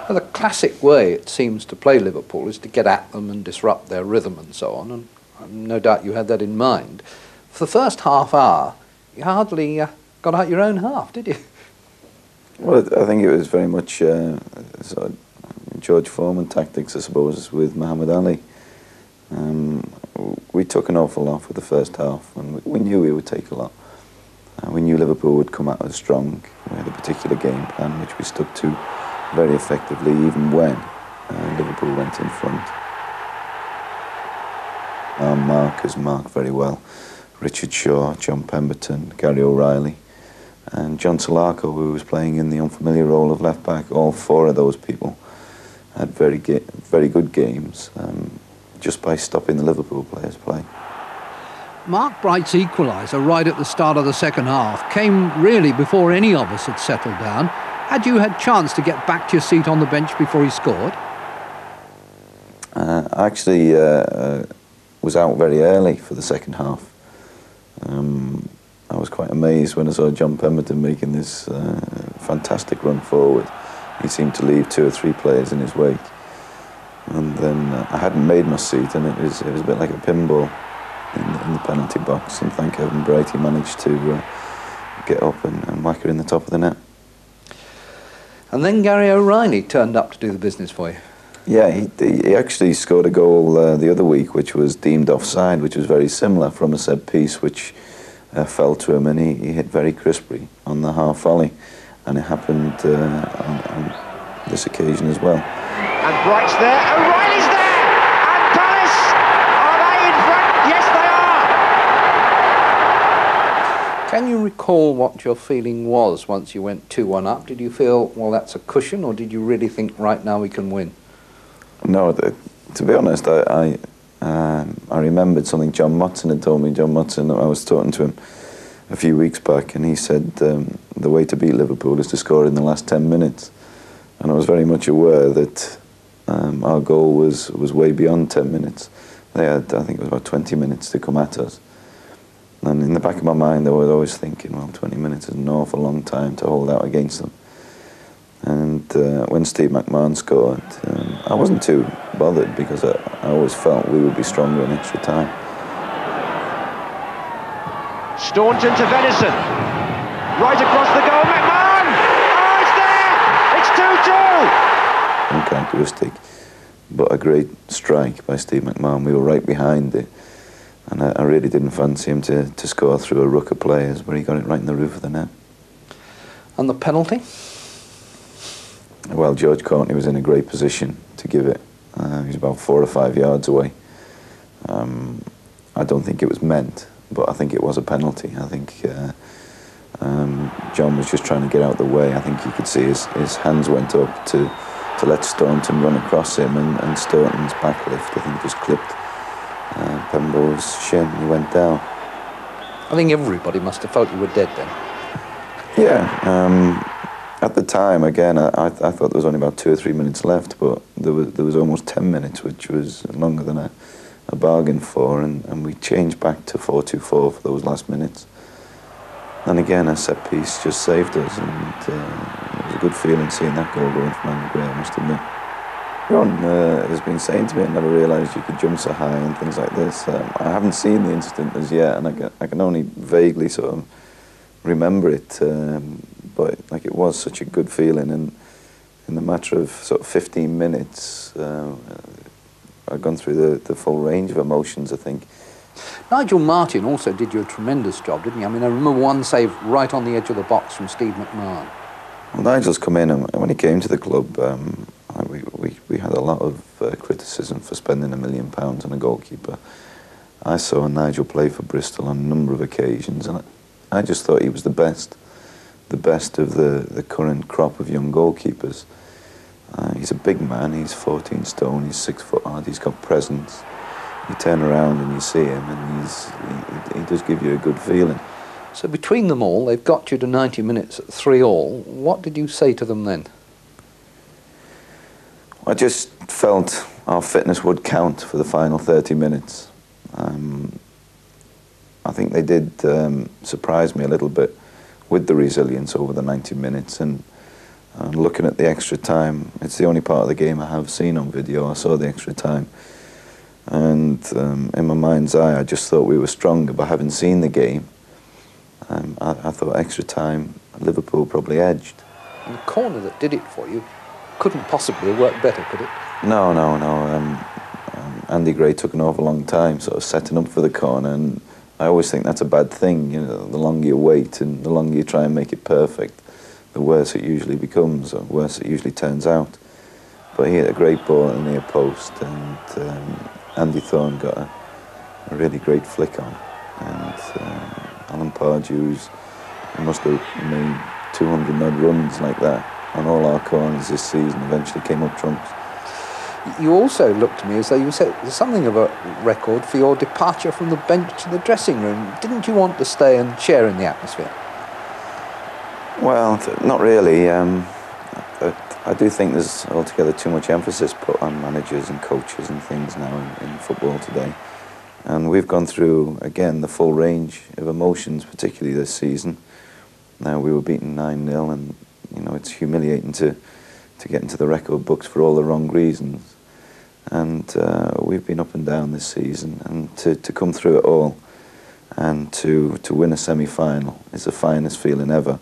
Well, the classic way, it seems, to play Liverpool is to get at them and disrupt their rhythm and so on, and no doubt you had that in mind. For the first half hour, you hardly got out your own half, did you? Well, I think it was very much sort of George Foreman tactics, I suppose, with Muhammad Ali. We took an awful lot for the first half, and we knew we would take a lot. We knew Liverpool would come at us strong. We had a particular game plan which we stuck to very effectively, even when Liverpool went in front. Our markers marked very well. Richard Shaw, John Pemberton, Gary O'Reilly, and John Solarco, who was playing in the unfamiliar role of left-back. All four of those people had very good games, just by stopping the Liverpool players play. Mark Bright's equaliser right at the start of the second half came really before any of us had settled down. Had you had chance to get back to your seat on the bench before he scored? I actually was out very early for the second half. I was quite amazed when I saw John Pemberton making this fantastic run forward. He seemed to leave 2 or 3 players in his wake. And then I hadn't made my seat, and it was a bit like a pinball in the penalty box. And thank heaven Brighty managed to get up and whack her in the top of the net. And then Gary O'Reilly turned up to do the business for you. Yeah, he actually scored a goal the other week, which was deemed offside, which was very similar from a set piece, which fell to him, and he hit very crisply on the half volley, and it happened on this occasion as well. And Bright's there, O'Reilly's there, and Palace, are they in front? Yes, they are. Can you recall what your feeling was once you went 2-1 up? Did you feel, well, that's a cushion, or did you really think, right now we can win? No, to be honest, I remembered something John Motson had told me. John Motson, I was talking to him a few weeks back, and he said the way to beat Liverpool is to score in the last 10 minutes. And I was very much aware that our goal was way beyond 10 minutes. They had, I think it was about 20 minutes to come at us. And in the back of my mind, I was always thinking, well, 20 minutes is an awful long time to hold out against them. And when Steve McMahon scored, I wasn't too bothered, because I always felt we would be stronger in extra time. Staunton to Venison, right across the goal, McMahon! Oh, it's there! It's 2-2! Uncharacteristic, but a great strike by Steve McMahon. We were right behind it, and I really didn't fancy him to score through a ruck of players, but he got it right in the roof of the net. And the penalty? Well, George Courtney was in a great position to give it. He was about 4 or 5 yards away. I don't think it was meant, but I think it was a penalty. I think John was just trying to get out of the way. I think you could see his hands went up to let Staunton run across him, and Staunton's back lift, I think, just clipped Pembo's shin. He went down. I think everybody must have felt you were dead then. Yeah. At the time, again, I thought there was only about 2 or 3 minutes left, but there was almost 10 minutes, which was longer than I bargained for, and we changed back to 4-2-4 for those last minutes. And again, a set piece just saved us, and it was a good feeling seeing that goal going from Andy Gray, I must admit. Ron has been saying to me, I never realised you could jump so high and things like this. I haven't seen the incident as yet, and I can only vaguely sort of remember it, but like, it was such a good feeling, and in the matter of sort of 15 minutes, I'd gone through the full range of emotions, I think. Nigel Martin also did you a tremendous job, didn't he? I mean, I remember one save right on the edge of the box from Steve McMahon. Well, Nigel's come in, and when he came to the club, we had a lot of criticism for spending £1 million on a goalkeeper. I saw Nigel play for Bristol on a number of occasions, and I just thought he was the best of the current crop of young goalkeepers. He's a big man, he's 14 stone, he's 6 foot odd, he's got presence. You turn around and you see him, and he does give you a good feeling. So between them all, they've got you to 90 minutes at 3-3. What did you say to them then? I just felt our fitness would count for the final 30 minutes. I think they did surprise me a little bit with the resilience over the 90 minutes, and And looking at the extra time, it's the only part of the game I have seen on video. I saw the extra time. And in my mind's eye, I just thought we were stronger, but having seen the game, I thought extra time, Liverpool probably edged. And the corner that did it for you couldn't possibly have worked better, could it? No. Andy Gray took an awful long time sort of setting up for the corner, and I always think that's a bad thing. You know, the longer you wait and the longer you try and make it perfect, the worse it usually becomes, or worse it usually turns out. But he hit a great ball at the near post, and Andy Thorne got a really great flick on. And Alan Pardew's, he must have made 200 odd runs like that on all our corners this season, eventually came up trumps. You also looked to me as though you said there's something of a record for your departure from the bench to the dressing room. Didn't you want to stay and share in the atmosphere? Well, not really. I do think there's altogether too much emphasis put on managers and coaches and things now in football today. And we've gone through, again, the full range of emotions, particularly this season. Now, we were beaten 9-0, and you know, it's humiliating to get into the record books for all the wrong reasons. And we've been up and down this season, and to come through it all and to win a semi-final is the finest feeling ever.